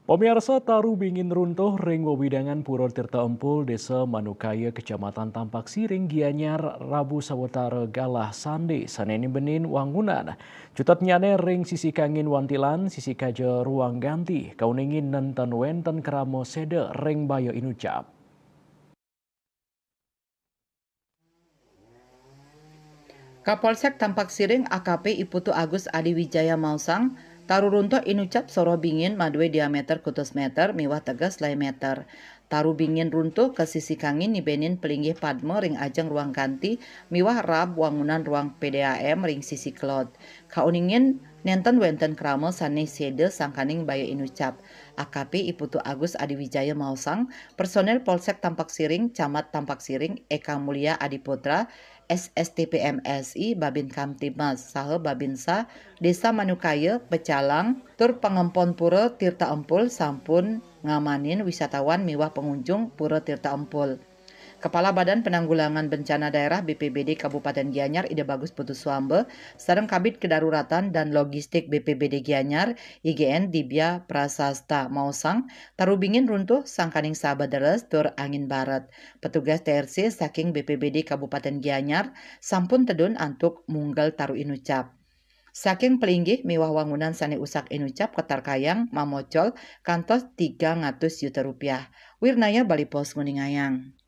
Pemirsa taru bingin runtuh ring wewidangan Puro Tirta Empul, Desa Manukaya, Kecamatan Tampak Siring, Gianyar, Rabu Sawetara Galah Sande, Saneni Benin, Wangunan. Cutat nyane ring sisi kangin wantilan, sisi kaja ruang ganti, kauningin nenten wenten keramo sede ring bayo inucap. Kapolsek Tampak Siring AKP Iputu Agus Adi Wijaya Mausang, Tarurunto inucap soro bingin madwe diameter kutus meter, miwah tegas lai meter. Taru bingin runtuh ke sisi kangin nibenin pelinggih padme ring ajeng ruang ganti, miwah rab wangunan ruang PDAM ring sisi kelot. Kauningin nenten wenten kramo sane sede sangkaning bayo inucap. AKP Iputu Agus Adi Wijaya Mausang, personel Polsek Tampak Siring, Camat Tampak Siring, Eka Mulia Adiputra, SSTPMSI Babin Kamtibmas saha Babinsa Desa Manukaya Pecalang tur pangempon Pura Tirta Empul sampun ngamanin wisatawan miwah pengunjung Pura Tirta Empul. Kepala Badan Penanggulangan Bencana Daerah BPBD Kabupaten Gianyar Ida Bagus Putuswambe sareng Kabid Kedaruratan dan Logistik BPBD Gianyar IGN Dibya Prasasta Mausang tarubingin runtuh sangkaning sabadares tur angin barat. Petugas TRC saking BPBD Kabupaten Gianyar sampun tedun antuk munggal taru inucap. Saking pelinggih miwah wangunan sane usak inucap ketar kayang mamocol kantos 300 juta rupiah. Wirnaya Bali Pos Nguningayang.